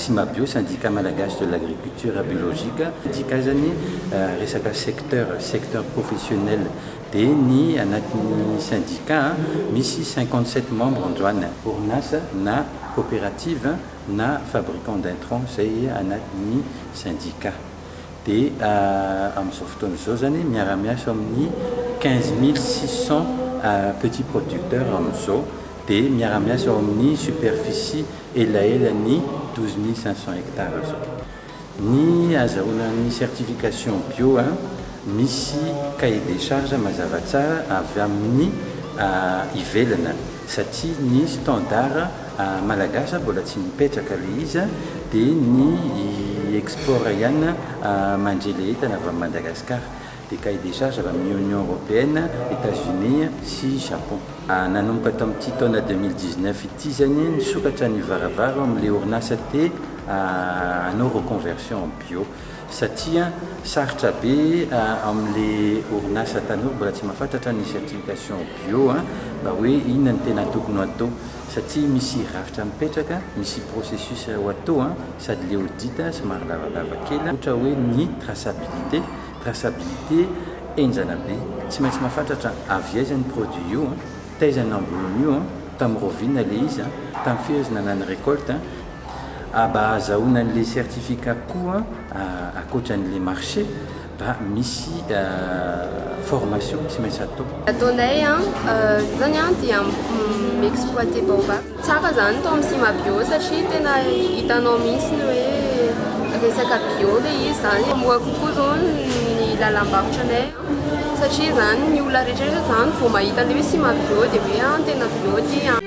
Sima Bio, syndicat malagasy de l'agriculture biologique. Syndicat zany resaka secteur professionnel dia ny anatin'ny syndicat misy 57 membres androany. Orinasa na coopérative na fabricant d'intrants zay anatin'ny syndicat. Dia amin'izao fotoana izao zany miara-miasa amin'ny 15 600 petits producteurs amin'izao. Dia miara-miasa ao amin'ny superficie elaelany 12 500 hectares zao. Ny azahoana ny certification bio misy cahier des charges mazava tsara avy amin'ny ivelana satria ny standard malagasy mbola tsy mipetraka le izy dia ny export ihany mandrely entana avy amin'ny Madagasikara. Des cahiers des charges avy amin'ny Union européenne, États-Unis sy Japon. Nanomboka tamin'ity taona 2019 ity zany nisokatra ny varavara amin'ilay orinasa te hanao reconversion en bio satria sarotra be amin'ilay orinasa tanora mbola tsy mahafantatra ny certification bio mba hoe inona ny tena tokony atao satria misy rafitra mipetraka, misy processus ho atao sady le audit somary lavalava kely ohatra hoe ny traçabilité enjana be tsy maintsy mahafantatra avy aiza ny produit io taizana amboniny io tamin'ny rovina le izy tamin'ny fihazina na ny récolte mba azahoana an'ilay certificat koa akoatran'ilay marché mba misy formation tsy maintsy atao. Ataonay zany dia mi-exploiter baobab. Tsara zany tao amin'ny Sima Bio satria tena hitanao mihitsy ny hoe resaka bio le izy zany. Mora kokoa zao ny lalam-barotra satria zany ny olona rehetrarehetra zany vao mahita le hoe Sima Bio dia hoe tena bio ty